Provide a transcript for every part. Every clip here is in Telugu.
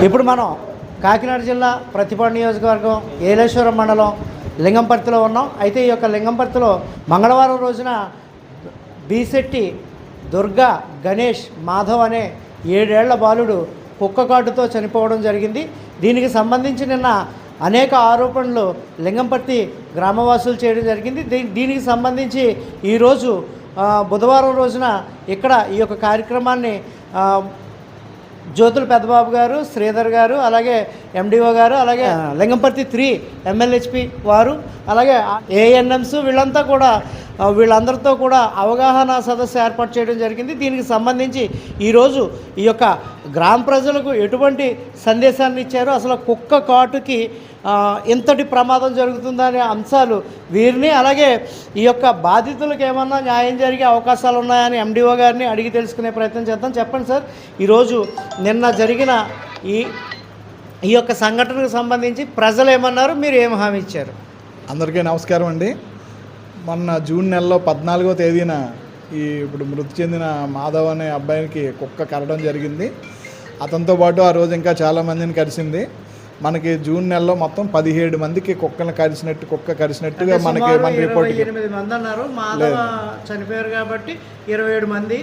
ఇప్పుడు మనం కాకినాడ జిల్లా ప్రతిపాడు నియోజకవర్గం ఏలేశ్వరం మండలం లింగంపర్తిలో ఉన్నాం. అయితే ఈ యొక్క లింగంపర్తిలో మంగళవారం రోజున బీశెట్టి దుర్గా గణేష్ మాధవ్ అనే 7 ఏళ్ల బాలుడు కుక్క కాటుతో చనిపోవడం జరిగింది. దీనికి సంబంధించి నిన్న అనేక ఆరోపణలు లింగంపర్తి గ్రామవాసులు చేయడం జరిగింది. దీనికి సంబంధించి ఈరోజు బుధవారం రోజున ఇక్కడ ఈ యొక్క కార్యక్రమాన్ని జ్యోతుల పెద్దబాబు గారు, శ్రీధర్ గారు, అలాగే ఎండిఓ గారు, అలాగే లింగంపర్తి 3 MLHP వారు, అలాగే ANMs వీళ్ళందరితో కూడా అవగాహన సదస్సు ఏర్పాటు చేయడం జరిగింది. దీనికి సంబంధించి ఈరోజు ఈ యొక్క గ్రామ ప్రజలకు ఎటువంటి సందేశాన్ని ఇచ్చారు, అసలు కుక్క కాటుకి ఇంతటి ప్రమాదం జరుగుతుందనే అంశాలు వీరిని, అలాగే ఈ యొక్క బాధితులకు ఏమన్నా న్యాయం జరిగే అవకాశాలు ఉన్నాయని ఎండిఓ గారిని అడిగి తెలుసుకునే ప్రయత్నం చేద్దాం. చెప్పండి సార్, ఈరోజు నిన్న జరిగిన ఈ యొక్క సంఘటనకు సంబంధించి ప్రజలు ఏమన్నారు, మీరు ఏం హామీ ఇచ్చారు? అందరికీ నమస్కారం అండి. మొన్న జూన్ నెలలో 14వ తేదీన ఇప్పుడు మృతి చెందిన మాధవ్ అనే అబ్బాయికి కుక్క కరడం జరిగింది. అతనితో పాటు ఆ రోజు ఇంకా చాలామందిని కరిసింది. మనకి జూన్ నెలలో మొత్తం 17 మందికి కుక్క కరిసినట్టుగా మన రిపోర్ట్. 8 మంది అన్నారు, మాధవ్ చనిపోయారు కాబట్టి 27 మంది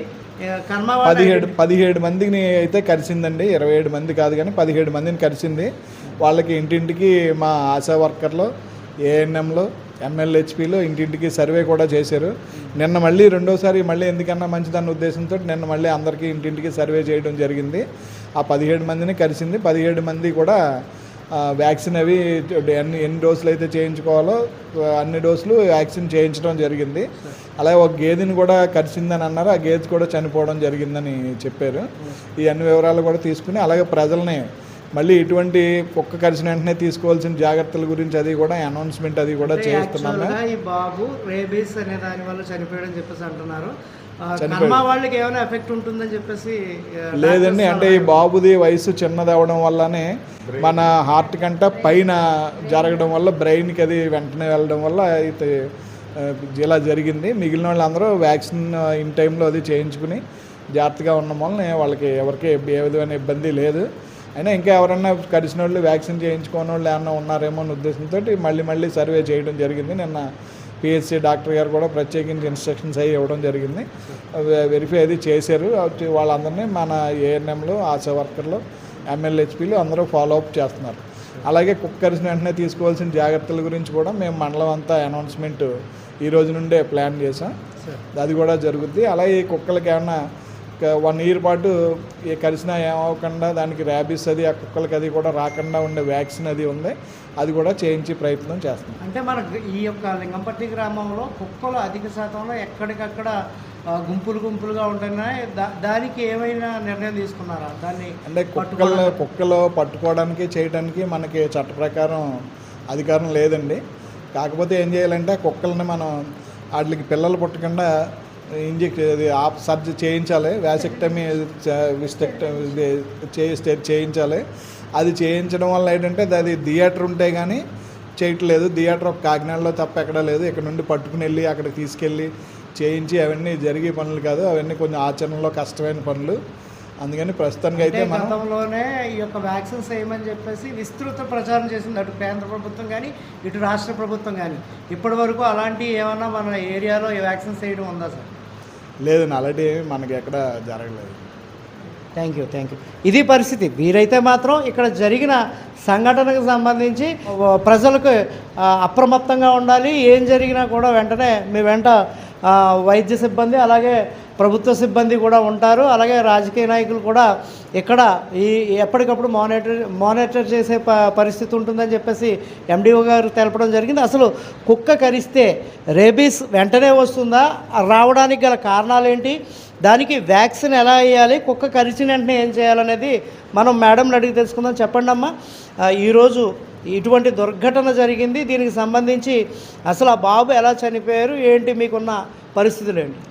17 మందిని అయితే కరిసిందండి. 27 మంది కాదు కానీ 17 మందిని కరిసింది. వాళ్ళకి ఇంటింటికి మా ఆశా వర్కర్లు, ANMలు, MLHPలు ఇంటింటికి సర్వే కూడా చేశారు. నిన్న మళ్ళీ రెండోసారి ఎందుకన్నా మంచిదన్న ఉద్దేశంతో నిన్న మళ్ళీ అందరికీ ఇంటింటికి సర్వే చేయడం జరిగింది. ఆ 17 మందిని కలిసింది. 17 మంది కూడా వ్యాక్సిన్ అవి ఎన్ని డోసులు అయితే చేయించుకోవాలో అన్ని డోసులు వ్యాక్సిన్ చేయించడం జరిగింది. అలాగే ఒక గేదెని కూడా కరిసిందని అన్నారు. ఆ గేదె కూడా చనిపోవడం జరిగిందని చెప్పారు. ఈ అన్ని వివరాలు కూడా తీసుకుని అలాగే ప్రజల్ని మళ్ళీ ఇటువంటి కుక్క కరిచిన వెంటనే తీసుకోవాల్సిన జాగ్రత్తల గురించి అది కూడా అనౌన్స్మెంట్ అది కూడా చేస్తున్నాము. ఈ బాబు రేబీస్ అనే దాని వల్ల చనిపోయాడని చెప్పేసి అంటున్నారు. వాళ్ళకి ఏమైనా ఎఫెక్ట్ ఉంటుందని చెప్పేసి లేదండి. అంటే ఈ బాబుది వయసు చిన్నది అవడం వల్లనే మన హార్ట్ కంటే పైన జరగడం వల్ల బ్రెయిన్కి అది వెంటనే వెళ్ళడం వల్ల అయితే ఇలా జరిగింది. మిగిలిన వాళ్ళందరూ వ్యాక్సిన్ ఇన్ టైంలో అది చేయించుకుని జాగ్రత్తగా ఉండడం వల్ల వాళ్ళకి ఎవరికి ఏ విధమైన ఇబ్బంది లేదు. అయినా ఇంకా ఎవరన్నా కరిసిన వాళ్ళు వ్యాక్సిన్ చేయించుకోని వాళ్ళు ఏమన్నా ఉన్నారేమో అనే ఉద్దేశంతో మళ్ళీ సర్వే చేయడం జరిగింది. నిన్న PHC డాక్టర్ గారు కూడా ప్రత్యేకించి ఇన్స్ట్రక్షన్స్ అవి ఇవ్వడం జరిగింది. వెరిఫై అది చేశారు. వాళ్ళందరినీ మన ANMలు, ఆశా వర్కర్లు, MLHPలు అందరూ ఫాలో అప్ చేస్తున్నారు. అలాగే కుక్క కరిసిన వెంటనే తీసుకోవాల్సిన జాగ్రత్తల గురించి కూడా మేము మండలం అంతా అనౌన్స్మెంట్ ఈ రోజు నుండే ప్లాన్ చేసాం. అది కూడా జరుగుద్ది. అలాగే ఈ కుక్కలకి ఏమన్నా 1 year పాటు కలిసినా ఏమవకుండా దానికి ర్యాబీస్ అది ఆ కుక్కలకి అది కూడా రాకుండా ఉండే వ్యాక్సిన్ అది ఉంది. అది కూడా చేయించి ప్రయత్నం చేస్తున్నాం. అంటే మన ఈ యొక్క లింగంపర్తి గ్రామంలో కుక్కలు అధిక శాతంలో ఎక్కడికక్కడ గుంపులుగా ఉంటున్నాయి. దానికి ఏమైనా నిర్ణయం తీసుకున్నారా? దాన్ని అంటే కుక్కలు పట్టుకోవడానికి చేయడానికి మనకి చట్ట ప్రకారం అధికారం లేదండి. కాకపోతే ఏం చేయాలంటే కుక్కల్ని మనం వాటికి పిల్లలు పుట్టకుండా సర్జరీ చేయించాలి. వ్యాసెక్టమీ చేయించాలి. అది చేయించడం వల్ల ఏంటంటే అది థియేటర్ ఉంటే కానీ చేయట్లేదు. థియేటర్ ఒక కాకినాడలో తప్ప ఎక్కడా లేదు. ఇక్కడ నుండి పట్టుకుని వెళ్ళి అక్కడికి తీసుకెళ్ళి చేయించి అవన్నీ జరిగే పనులు కాదు. అవన్నీ కొంచెం ఆచరణలో కష్టమైన పనులు. అందుకని ప్రస్తుతానికి అయితే గతంలోనే ఈ యొక్క వ్యాక్సిన్స్ వేయమని చెప్పేసి విస్తృత ప్రచారం చేసింది అటు కేంద్ర ప్రభుత్వం కానీ ఇటు రాష్ట్ర ప్రభుత్వం కానీ. ఇప్పటి వరకు అలాంటి ఏమన్నా మన ఏరియాలో ఈ వ్యాక్సిన్స్ వేయడం ఉందా సార్? లేదండి, అలాంటి ఏమి మనకి ఎక్కడ జరగలేదు. Thank you. ఇది పరిస్థితి. వీరైతే మాత్రం ఇక్కడ జరిగిన సంఘటనకు సంబంధించి ప్రజలకు అప్రమత్తంగా ఉండాలి. ఏం జరిగినా కూడా వెంటనే మీ వెంట వైద్య సిబ్బంది అలాగే ప్రభుత్వ సిబ్బంది కూడా ఉంటారు. అలాగే రాజకీయ నాయకులు కూడా ఇక్కడ ఎప్పటికప్పుడు మానిటర్ చేసే పరిస్థితి ఉంటుందని చెప్పేసి ఎండిఓ గారు తెలపడం జరిగింది. అసలు కుక్క కరిస్తే రేబీస్ వెంటనే వస్తుందా, రావడానికి గల కారణాలు ఏంటి, దానికి వ్యాక్సిన్ ఎలా వేయాలి, కుక్క కరిచిన వెంటనే ఏం చేయాలనేది మనం మేడంని అడిగి తెలుసుకుందాం. చెప్పండి అమ్మా, ఈరోజు ఇటువంటి దుర్ఘటన జరిగింది. దీనికి సంబంధించి అసలు ఆ బాబు ఎలా చనిపోయారు, ఏంటి మీకున్న పరిస్థితులు ఏంటి?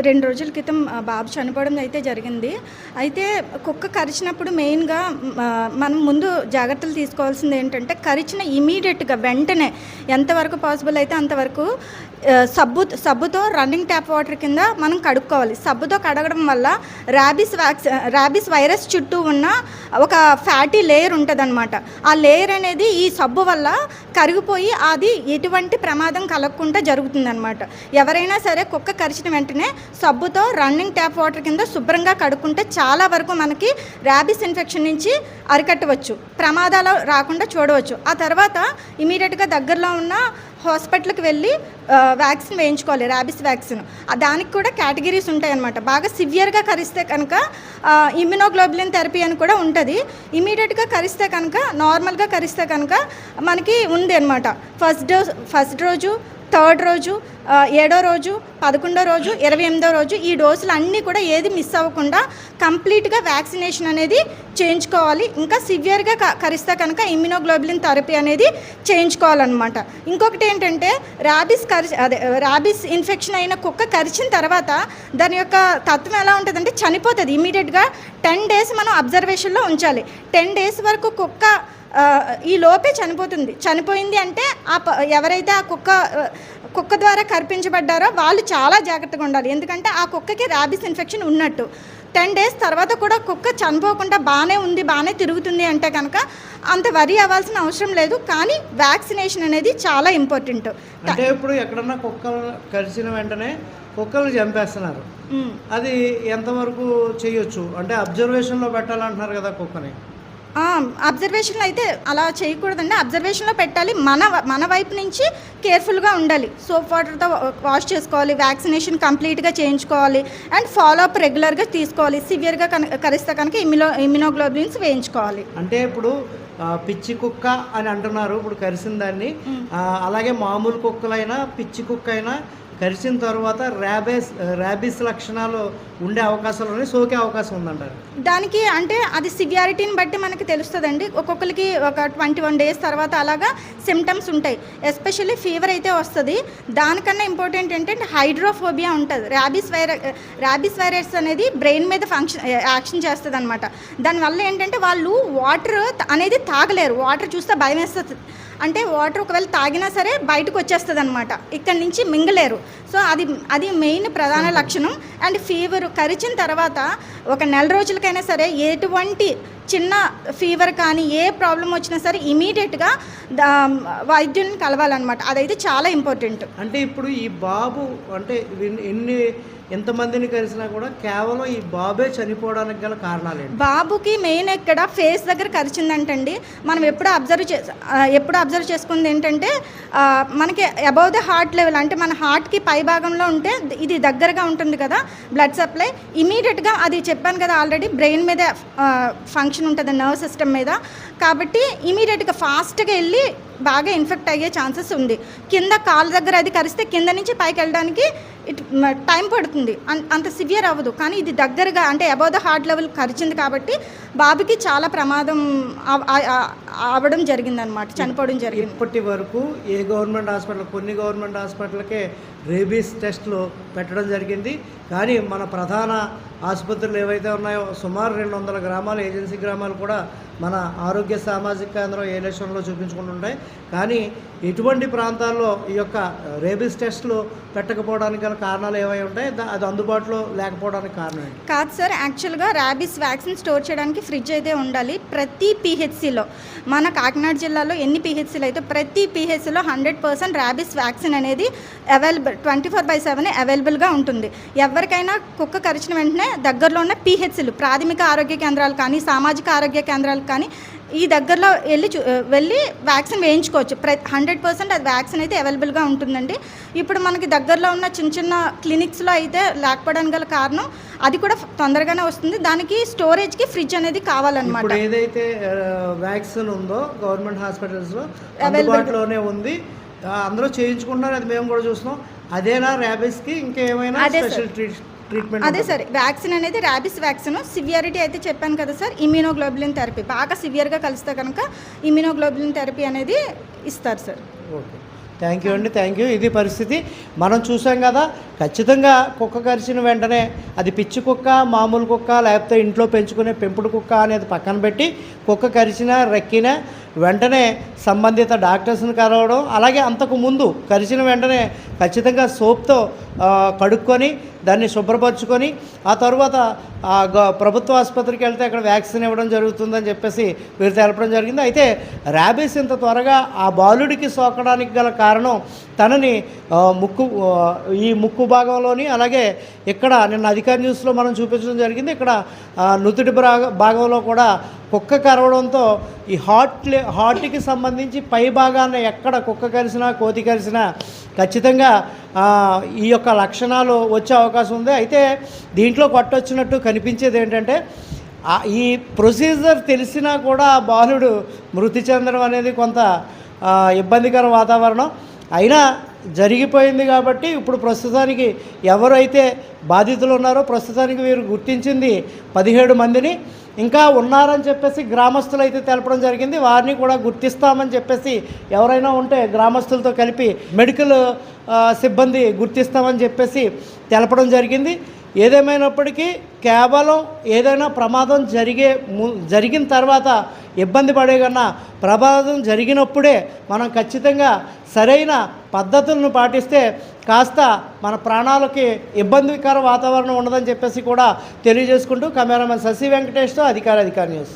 2 రోజుల క్రితం బాబు చనిపోవడం అయితే జరిగింది. అయితే కుక్క కరిచినప్పుడు మెయిన్గా మనం ముందు జాగ్రత్తలు తీసుకోవాల్సింది ఏంటంటే, కరిచిన ఇమీడియట్గా వెంటనే ఎంతవరకు పాసిబుల్ అయితే అంతవరకు సబ్బుతో రన్నింగ్ ట్యాప్ వాటర్ కింద మనం కడుక్కోవాలి. సబ్బుతో కడగడం వల్ల ర్యాబిస్ వైరస్ చుట్టూ ఉన్న ఒక ఫ్యాటీ లేయర్ ఉంటుందన్నమాట. ఆ లేయర్ అనేది ఈ సబ్బు వల్ల కరిగిపోయి అది ఎటువంటి ప్రమాదం కలగకుండా జరుగుతుందన్నమాట. ఎవరైనా సరే కుక్క కరిచిన వెంటనే సబ్బుతో రన్నింగ్ ట్యాప్ వాటర్ కింద శుభ్రంగా కడుక్కుంటే చాలా వరకు మనకి ర్యాబిస్ ఇన్ఫెక్షన్ నుంచి అరికట్టవచ్చు, ప్రమాదాలు రాకుండా చూడవచ్చు. ఆ తర్వాత ఇమీడియట్గా దగ్గరలో ఉన్న హాస్పిటల్కి వెళ్ళి వ్యాక్సిన్ వేయించుకోవాలి, ర్యాబిస్ వ్యాక్సిన్. దానికి కూడా కేటగిరీస్ ఉంటాయి అన్నమాట. బాగా సివియర్గా కరిస్తే కనుక ఇమ్యునోగ్లోబులిన్ థెరపీ అని కూడా ఉంటుంది. ఇమీడియట్గా కరిస్తే కనుక, నార్మల్గా కరిస్తే కనుక మనకి ఉంది అనమాట. ఫస్ట్ రోజు, 3rd రోజు, 7వ రోజు, 11వ రోజు, 28వ రోజు ఈ డోసులు అన్నీ కూడా ఏది మిస్ అవ్వకుండా కంప్లీట్గా వ్యాక్సినేషన్ అనేది చేయించుకోవాలి. ఇంకా సివియర్గా కరిస్తే కనుక ఇమ్యునోగ్లోబులిన్ థెరపీ అనేది చేయించుకోవాలన్నమాట. ఇంకొకటి ఏంటంటే, ర్యాబిస్ ఇన్ఫెక్షన్ అయిన కుక్క కరిచిన తర్వాత దాని యొక్క తత్వం ఎలా ఉంటుందంటే చనిపోతుంది. ఇమీడియట్గా 10 days మనం అబ్జర్వేషన్లో ఉంచాలి. 10 days వరకు కుక్క ఈ లోపే చనిపోయింది అంటే ఎవరైతే ఆ కుక్క ద్వారా కరిపించబడ్డారో వాళ్ళు చాలా జాగ్రత్తగా ఉండాలి. ఎందుకంటే ఆ కుక్కకి ర్యాబిస్ ఇన్ఫెక్షన్ ఉన్నట్టు. 10 days తర్వాత కూడా కుక్క చనిపోకుండా బాగానే తిరుగుతుంది అంటే కనుక అంత వరి అవ్వాల్సిన అవసరం లేదు. కానీ వ్యాక్సినేషన్ అనేది చాలా ఇంపార్టెంట్. అంటే ఇప్పుడు ఎక్కడన్నా కుక్కలు కరిచిన వెంటనే కుక్కలు చంపేస్తున్నారు, అది ఎంతవరకు చేయొచ్చు? అంటే అబ్జర్వేషన్లో పెట్టాలంటున్నారు కదా కుక్కని. అబ్జర్వేషన్లో అయితే అలా చేయకూడదండి. అబ్జర్వేషన్లో పెట్టాలి. మన వైపు నుంచి కేర్ఫుల్గా ఉండాలి. సోప్ వాటర్తో వాష్ చేసుకోవాలి, వ్యాక్సినేషన్ కంప్లీట్గా చేయించుకోవాలి, అండ్ ఫాలోఅప్ రెగ్యులర్గా తీసుకోవాలి. సివియర్గా కరిస్తే కనుక ఇమ్యునోగ్లోబులిన్స్ వేయించుకోవాలి. అంటే ఇప్పుడు పిచ్చి కుక్క అని అంటున్నారు ఇప్పుడు కరిసిన దాన్ని. అలాగే మామూలు కుక్కలైనా పిచ్చి కుక్క అయినా కరిచిన తర్వాత ర్యాబిస్ లక్షణాలు ఉండే అవకాశాలు ఉన్నాయి, సోకే అవకాశం ఉందంటారు. దానికి అంటే అది సివియారిటీని బట్టి మనకి తెలుస్తుందండి. ఒక్కొక్కరికి ఒక 21 days తర్వాత అలాగా సిమ్టమ్స్ ఉంటాయి. ఎస్పెషల్లీ ఫీవర్ అయితే వస్తుంది. దానికన్నా ఇంపార్టెంట్ ఏంటంటే హైడ్రోఫోబియా ఉంటుంది. ర్యాబిస్ వైరస్ అనేది బ్రెయిన్ మీద యాక్షన్ చేస్తుంది అనమాట. దానివల్ల ఏంటంటే వాళ్ళు వాటర్ అనేది తాగలేరు. వాటర్ చూస్తే భయం వేస్తుంది. అంటే వాటర్ ఒకవేళ తాగినా సరే బయటకు వచ్చేస్తుంది అనమాట, ఇక్కడి నుంచి మింగలేరు. సో అది మెయిన్ ప్రధాన లక్షణం. అండ్ ఫీవర్ కరిచిన తర్వాత ఒక 1 నెల రోజులకైనా సరే ఎటువంటి చిన్న ఫీవర్ కానీ ఏ ప్రాబ్లం వచ్చినా సరే ఇమీడియట్గా వైద్యుని కలవాలన్నమాట. అదైతే చాలా ఇంపార్టెంట్. అంటే ఇప్పుడు ఈ బాబు అంటే ఎంతమందిని కలిసినా కూడా కేవలం ఈ బాబే చనిపోవడానికి గల కారణాలు బాబుకి మెయిన్ ఎక్కడ ఫేస్ దగ్గర కరిచిందంటండి. మనం ఎప్పుడు అబ్జర్వ్ చేసుకుంది ఏంటంటే మనకి అబౌవ్ ద హార్ట్ లెవెల్, అంటే మన హార్ట్కి పై భాగంలో ఉంటే ఇది దగ్గరగా ఉంటుంది కదా బ్లడ్ సప్లై. ఇమీడియట్గా అది చెప్పాను కదా ఆల్రెడీ, బ్రెయిన్ మీద ఫంక్షన్ ఉంటుంది, నర్వ్ సిస్టమ్ మీద. కాబట్టి ఇమీడియట్గా ఫాస్ట్గా వెళ్ళి బాగా ఇన్ఫెక్ట్ అయ్యే ఛాన్సెస్ ఉంది. కింద కాలు దగ్గర అది కరిస్తే కింద నుంచి పైకి వెళ్ళడానికి టైం పడుతుంది, అంత సివియర్ అవ్వదు. కానీ ఇది దగ్గరగా అంటే అబౌవ్ ద హార్ట్ లెవెల్ కరిచింది కాబట్టి బాబుకి చాలా ప్రమాదం అవ్వడం జరిగిందనమాట, చనిపోవడం జరిగింది. ఇప్పటి వరకు కొన్ని గవర్నమెంట్ హాస్పిటల్కే రేబీస్ టెస్టులు పెట్టడం జరిగింది. కానీ మన ప్రధాన ఆసుపత్రులు ఏవైతే ఉన్నాయో సుమారు 200 గ్రామాలు, ఏజెన్సీ గ్రామాలు కూడా మన ఆరోగ్య సామాజిక కేంద్రం ఏలేషన్లో చూపించుకుంటుంటాయి. కానీ ఇటువంటి ప్రాంతాల్లో ఈ యొక్క రేబీస్ టెస్టులు పెట్టకపోవడానికి గల కారణాలు ఏవై ఉంటాయి? అది అందుబాటులో లేకపోవడానికి కారణం ఏంటి? కాదు సార్, యాక్చువల్గా ర్యాబీస్ వ్యాక్సిన్ స్టోర్ చేయడానికి ఫ్రిడ్జ్ అయితే ఉండాలి ప్రతి పిహెచ్సిలో. మన కాకినాడ జిల్లాలో ఎన్ని పిహెచ్సిలు అయితే ప్రతి పిహెచ్సిలో 100% ర్యాబీస్ వ్యాక్సిన్ అనేది అవైలబుల్ 24/7 అవైలబుల్గా ఉంటుంది. ఎవరికైనా కుక్క కరిచిన వెంటనే దగ్గరలో ఉన్న పిహెచ్సిలు, ప్రాథమిక ఆరోగ్య కేంద్రాలు కానీ సామాజిక ఆరోగ్య కేంద్రాలు కానీ ఈ దగ్గరలో వెళ్ళి వ్యాక్సిన్ వేయించుకోవచ్చు. 100% అది వ్యాక్సిన్ అయితే అవైలబుల్గా ఉంటుందండి. ఇప్పుడు మనకి దగ్గరలో ఉన్న చిన్న క్లినిక్స్లో అయితే లేకపోవడానికి గల కారణం అది కూడా తొందరగానే వస్తుంది. దానికి స్టోరేజ్కి ఫ్రిడ్జ్ అనేది కావాలన్నమాట. ఇప్పుడు ఏదైతే వ్యాక్సిన్ ఉందో గవర్నమెంట్ హాస్పిటల్స్లో అందుబాటులోనే ఉంది, అందరూ చేయించుకుంటున్నారు, అది మేము కూడా చూస్తున్నాం. అదేనా ర్యాబీస్కి ఇంకేమైనా స్పెషల్ ట్రీట్మెంట్? అదే సార్, వ్యాక్సిన్ అనేది ర్యాబీస్ వ్యాక్సిన్. సివియారిటీ అయితే చెప్పాను కదా సార్, ఇమ్యునోగ్లోబులిన్ థెరపీ. బాగా సివియర్గా కలిస్తే కనుక ఇమ్యునోగ్లోబులిన్ థెరపీ అనేది ఇస్తారు సార్. ఓకే, థ్యాంక్ యూ అండి, థ్యాంక్ యూ. ఇది పరిస్థితి మనం చూసాం కదా. ఖచ్చితంగా కుక్క కరిచిన వెంటనే అది పిచ్చి కుక్క, మామూలు కుక్క, లేకపోతే ఇంట్లో పెంచుకునే పెంపుడు కుక్క అనేది పక్కన పెట్టి కుక్క కరిచినా రెక్కినా వెంటనే సంబంధిత డాక్టర్స్ని కలవడం, అలాగే అంతకు ముందు కరిచిన వెంటనే ఖచ్చితంగా సోప్తో కడుక్కొని దాన్ని శుభ్రపరచుకొని ఆ తర్వాత ప్రభుత్వ ఆసుపత్రికి వెళ్తే అక్కడ వ్యాక్సిన్ ఇవ్వడం జరుగుతుందని చెప్పేసి వీరు తెలపడం జరిగింది. అయితే ర్యాబీస్ ఇంత త్వరగా ఆ బాలుడికి సోకడానికి గల కారణం తనని ఈ ముక్కు భాగంలోని, అలాగే ఇక్కడ నిన్న అధికార న్యూస్లో మనం చూపించడం జరిగింది, ఇక్కడ నుదుటి భాగంలో కూడా కుక్క కరవడంతో ఈ హార్ట్కి సంబంధించి పై భాగాన్ని ఎక్కడ కుక్క కరిసినా కోతి కరిసినా ఖచ్చితంగా ఈ యొక్క లక్షణాలు వచ్చే అవకాశం ఉంది. అయితే దీంట్లో కొట్టొచ్చినట్టు కనిపించేది ఏంటంటే ఈ ప్రొసీజర్ తెలిసినా కూడా ఆ బాలుడు మృతి చెందడం అనేది కొంత ఇబ్బందికర వాతావరణం. అయినా జరిగిపోయింది కాబట్టి ఇప్పుడు ప్రస్తుతానికి ఎవరైతే బాధితులు ఉన్నారో ప్రస్తుతానికి వీరు గుర్తించింది 17 మందిని. ఇంకా ఉన్నారని చెప్పేసి గ్రామస్తులు అయితే తెలపడం జరిగింది. వారిని కూడా గుర్తిస్తామని చెప్పేసి ఎవరైనా ఉంటే గ్రామస్తులతో కలిపి మెడికల్ సిబ్బంది గుర్తిస్తామని చెప్పేసి తెలపడం జరిగింది. ఏదేమైనప్పటికీ కేవలం ఏదైనా ప్రమాదం జరిగిన తర్వాత ఇబ్బంది పడే కన్నా ప్రమాదం జరిగినప్పుడే మనం ఖచ్చితంగా సరైన పద్ధతులను పాటిస్తే కాస్త మన ప్రాణాలకి ఇబ్బందికర వాతావరణం ఉండదని చెప్పేసి కూడా తెలియజేసుకుంటూ కెమెరామెన్ శశి వెంకటేష్తో అధికార న్యూస్.